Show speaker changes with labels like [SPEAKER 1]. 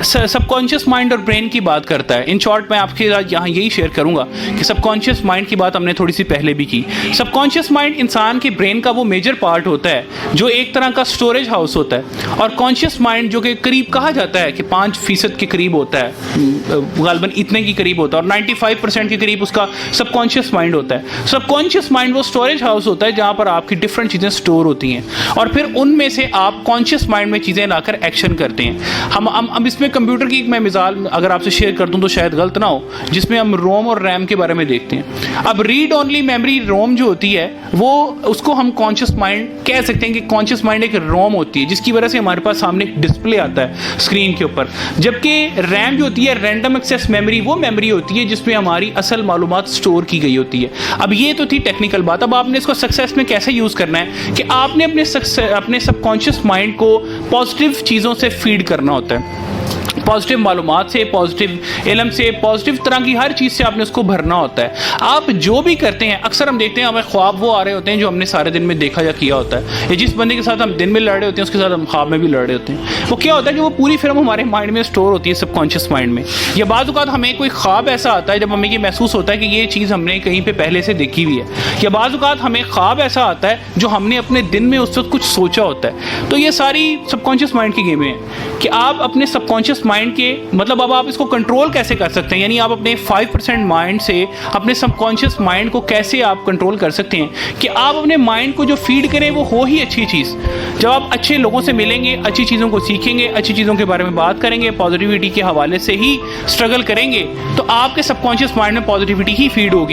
[SPEAKER 1] Subconscious mind और brain की बात करता है। इन शॉर्ट मैं आपके साथ यहाँ यही शेयर करूँगा कि सबकॉन्शियस माइंड की बात हमने थोड़ी सी पहले भी की। सबकॉन्शियस माइंड इंसान के ब्रेन का वो मेजर पार्ट होता है जो एक तरह का स्टोरेज हाउस होता है, और कॉन्शियस माइंड जो कि करीब कहा जाता है कि 5% के करीब होता है, गालबन इतने की करीब होता है, और 95% के करीब उसका सबकॉन्शियस माइंड होता है। सबकॉन्शियस माइंड वो स्टोरेज हाउस होता है जहाँ पर आपकी डिफरेंट चीज़ें स्टोर होती हैं, और फिर उनमें से आप कॉन्शियस माइंड में चीज़ें लाकर एक्शन करते हैं। हम इसमें कंप्यूटर की मैं मिसाल अगर आपसे शेयर कर दूं तो शायद गलत ना हो, जिसमें हम रोम और रैम के बारे में देखते हैं। अब रीड ओनली मेमोरी रोम जो होती है वो उसको हम कॉन्शियस माइंड कह सकते हैं कि कॉन्शियस माइंड एक रोम होती है जिसकी वजह से हमारे पास सामने एक डिस्प्ले आता है स्क्रीन के ऊपर। जबकि रैम जो होती है रैंडम एक्सेस मेमोरी, वो मेमोरी होती है जिसमें हमारी असल मालूमात स्टोर की गई होती है। अब ये तो थी टेक्निकल बात। अब आपने इसको सक्सेस में कैसे यूज़ करना है कि आपने अपने सबकॉन्शियस माइंड को पॉजिटिव चीज़ों से फीड करना होता है, पॉजिटिव मालूमात से, पॉजिटिव इल्म से, पॉजिटिव तरह की हर चीज़ से आपने उसको भरना होता है। आप जो भी करते हैं, अक्सर हम देखते हैं हमें ख्वाब वो आ रहे होते हैं जो हमने सारे दिन में देखा या किया होता है, या जिस बंदे के साथ हम दिन में लड़ रहे होते हैं उसके साथ हम ख्वाब में भी लड़ रहे होते हैं। वो क्या होता है कि वो पूरी फिल्म हमारे माइंड में स्टोर होती है, सबकॉन्शियस माइंड में। या बाद औक़ात हमें कोई ख्वाब ऐसा आता है जब हमें ये महसूस होता है कि ये चीज़ हमने कहीं पर पहले से देखी हुई है, या बाद औक़ात हमें ख्वाब ऐसा आता है जो हमने अपने दिन में उस वक्त कुछ सोचा होता है। तो ये सारी सबकॉन्शियस माइंड की गेमें हैं कि आप अपने सबकॉन्शियस माइंड के मतलब अब आप इसको कंट्रोल कैसे कर सकते हैं, यानी आप अपने 5% माइंड से अपने सबकॉन्शियस माइंड को कैसे आप कंट्रोल कर सकते हैं कि आप अपने माइंड को जो फीड करें वो हो ही अच्छी चीज़। जब आप अच्छे लोगों से मिलेंगे, अच्छी चीज़ों को सीखेंगे, अच्छी चीज़ों के बारे में बात करेंगे, पॉजिटिविटी के हवाले से ही स्ट्रगल करेंगे, तो आपके सबकॉन्शियस माइंड में पॉजिटिविटी ही फीड होगी।